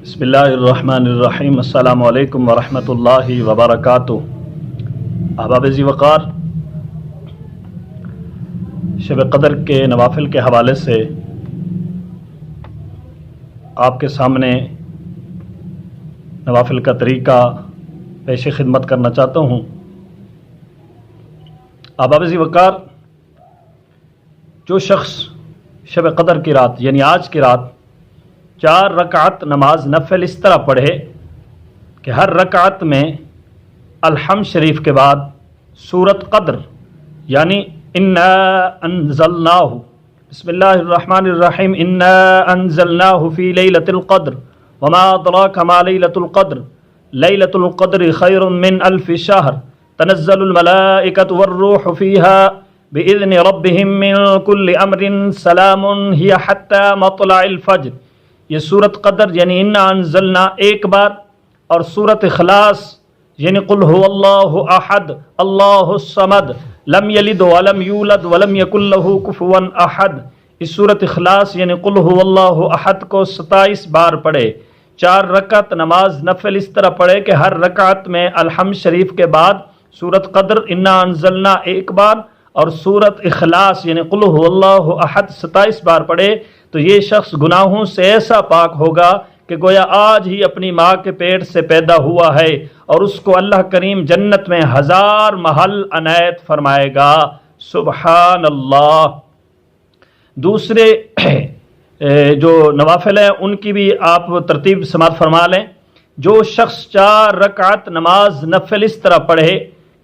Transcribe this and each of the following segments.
بسم اللہ الرحمن الرحیم۔ السلام علیکم ورحمۃ اللہ وبرکاتہ۔ احباب ذی وقار، شب قدر کے نوافل کے حوالے سے آپ کے سامنے نوافل کا طریقہ پیش خدمت کرنا چاہتا ہوں۔ احباب ذی وقار، جو شخص شب قدر کی رات یعنی آج کی رات 4 رکعت نماز نفل اس طرح پڑھے کہ ہر رکعت میں الحمد شریف کے بعد سورت قدر یعنی انا انزلناہ، بسم اللہ الرحمن الرحیم، انا انزلناہ فی لیلۃ القدر وما ادراک ما لیلۃ القدر، لیلۃ القدر خیر من الف شہر، تنزل الملائکۃ والروح فیہا بإذن ربهم من کل امر سلام ہی حتی مطلع الفجر۔ یہ سورت قدر یعنی انا انزلنا ایک بار، اور سورت اخلاص یعنی قل هو اللہ احد اللہ الصمد لم یلد ولم یولد ولم یکن له کفوا احد، اس سورت اخلاص یعنی قل هو اللہ احد کو 27 بار پڑھے۔ 4 رکعت نماز نفل اس طرح پڑھے کہ ہر رکعت میں الحمد شریف کے بعد سورت قدر انا انزلنا ایک بار اور سورت اخلاص یعنی قل هو اللہ احد 27 بار پڑھے، تو یہ شخص گناہوں سے ایسا پاک ہوگا کہ گویا آج ہی اپنی ماں کے پیٹ سے پیدا ہوا ہے، اور اس کو اللہ کریم جنت میں 1000 محل عنایت فرمائے گا۔ سبحان اللہ۔ دوسرے جو نوافل ہیں ان کی بھی آپ ترتیب سماعت فرما لیں۔ جو شخص 4 رکعت نماز نفل اس طرح پڑھے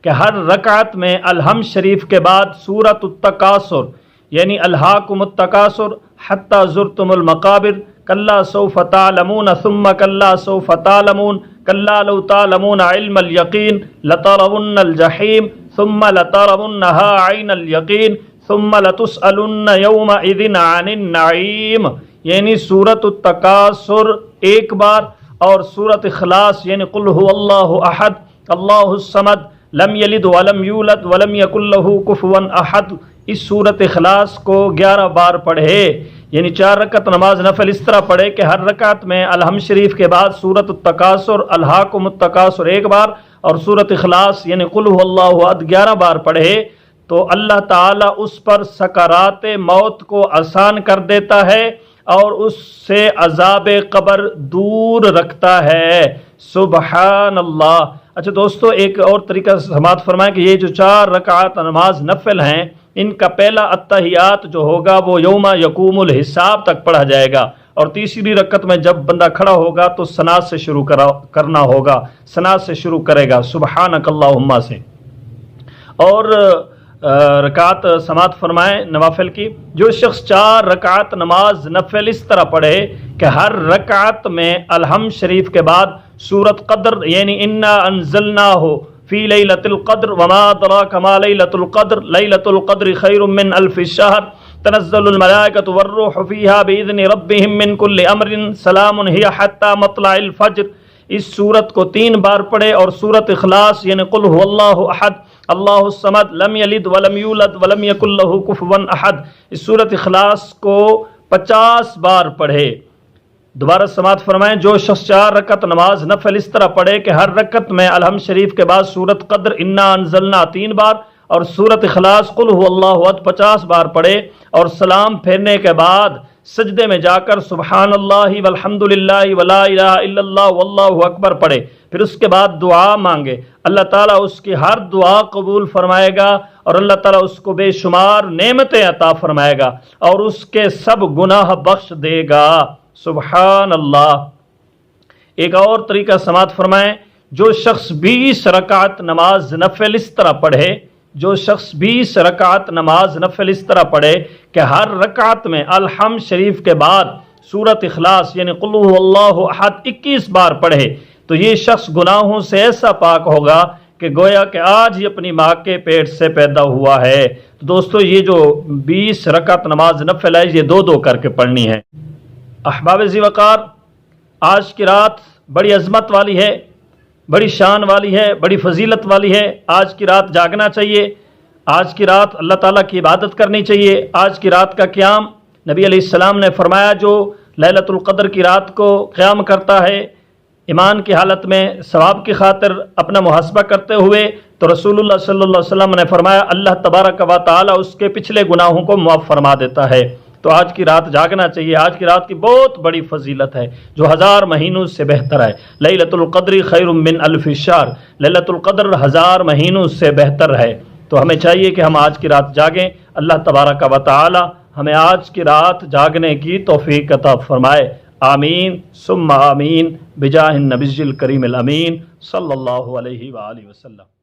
کہ ہر رکعت میں الحمد شریف کے بعد سورۃ التکاثر یعنی الہاکم التکاثر حتی زرتم المقابر، کلا سوف تعلمون ثم کلا سوف تعلمون، کلا لو تعلمون علم الیقین لترون الجحیم ثم لترونها عین الیقین ثم لتسألن یومئذ عن النعیم، یعنی سورۃ التکاثر ایک بار اور سورۃ اخلاص یعنی قل هو اللہ احد اللہ الصمد لم یلد ولم یولد ولم یکن له کفوا احد، اس سورت اخلاص کو 11 بار پڑھے، یعنی 4 رکعت نماز نفل اس طرح پڑھے کہ ہر رکعت میں الحمد شریف کے بعد سورت التکاثر الہاکم التکاثر ایک بار اور سورت اخلاص یعنی قل هو اللہ احد 11 بار پڑھے، تو اللہ تعالیٰ اس پر سکرات موت کو آسان کر دیتا ہے اور اس سے عذاب قبر دور رکھتا ہے۔ سبحان اللہ۔ اچھا دوستو، ایک اور طریقہ سماعت فرمائیں کہ یہ جو 4 رکعات نماز نفل ہیں ان کا پہلا اتحیات جو ہوگا وہ یوم یقوم الحساب تک پڑھا جائے گا، اور تیسری رکعت میں جب بندہ کھڑا ہوگا تو ثنا سے شروع کرنا ہوگا، ثنا سے شروع کرے گا سبحانک اللہم سے۔ اور رکعت سماعت فرمائیں نوافل کی۔ جو شخص 4 رکعت نماز نفل اس طرح پڑھے کہ ہر رکعت میں الحمد شریف کے بعد سورت قدر یعنی انا انزلناہ فی لیلۃ القدر وما ادراک ما لیلۃ القدر، لیلۃ القدر خیر من الف شہر، تنزل الملائکۃ والروح فیہا بإذن ربہم من کل امر سلام ہی حتی مطلع الفجر، اس سورت کو 3 بار پڑھے، اور سورت اخلاص یعنی قل هو اللہ احد اللہ الصمد لم یلد ولم یولد ولم یکن له کفوا احد، اس سورت اخلاص کو 50 بار پڑھے۔ دوبارہ سماعت فرمائیں۔ جو شخص 4 رکعت نماز نفل اس طرح پڑھے کہ ہر رکعت میں الحمد شریف کے بعد سورت قدر انا انزلنا 3 بار اور سورت اخلاص قل هو اللہ احد 50 بار پڑھے، اور سلام پھیرنے کے بعد سجدے میں جا کر سبحان اللہ والحمد للہ ولا الہ الا اللہ واللہ اکبر پڑھے، پھر اس کے بعد دعا مانگے، اللہ تعالیٰ اس کی ہر دعا قبول فرمائے گا، اور اللہ تعالیٰ اس کو بے شمار نعمتیں عطا فرمائے گا اور اس کے سب گناہ بخش دے گا۔ سبحان اللہ۔ ایک اور طریقہ سماعت فرمائیں۔ جو شخص 20 رکعت نماز نفل اس طرح پڑھے، جو شخص 20 رکعت نماز نفل اس طرح پڑھے کہ ہر رکعت میں الحمد شریف کے بعد سورت اخلاص یعنی قل هو اللہ احد 21 بار پڑھے، تو یہ شخص گناہوں سے ایسا پاک ہوگا کہ گویا کہ آج ہی اپنی ماں کے پیٹ سے پیدا ہوا ہے۔ تو دوستو، یہ جو 20 رکعت نماز نفل ہے یہ 2 کر کے پڑھنی ہے۔ احباب ذی وقار، آج کی رات بڑی عظمت والی ہے، بڑی شان والی ہے، بڑی فضیلت والی ہے۔ آج کی رات جاگنا چاہیے، آج کی رات اللہ تعالیٰ کی عبادت کرنی چاہیے۔ آج کی رات کا قیام نبی علیہ السلام نے فرمایا جو لیلۃ القدر کی رات کو قیام کرتا ہے ایمان کی حالت میں ثواب کی خاطر اپنا محاسبہ کرتے ہوئے، تو رسول اللہ صلی اللہ علیہ وسلم نے فرمایا اللہ تبارک و تعالی اس کے پچھلے گناہوں کو معاف فرما دیتا ہے۔ تو آج کی رات جاگنا چاہیے، آج کی رات کی بہت بڑی فضیلت ہے جو 1000 مہینوں سے بہتر ہے۔ لیلۃ القدر خیر من الف الشہر، لیلۃ القدر 1000 مہینوں سے بہتر ہے۔ تو ہمیں چاہیے کہ ہم آج کی رات جاگیں، اللہ تبارک و تعالی ہمیں آج کی رات جاگنے کی توفیق عطا فرمائے، آمین ثم آمین بجاہ النبی الکریم الامین صلی اللہ علیہ وآلہ وسلم۔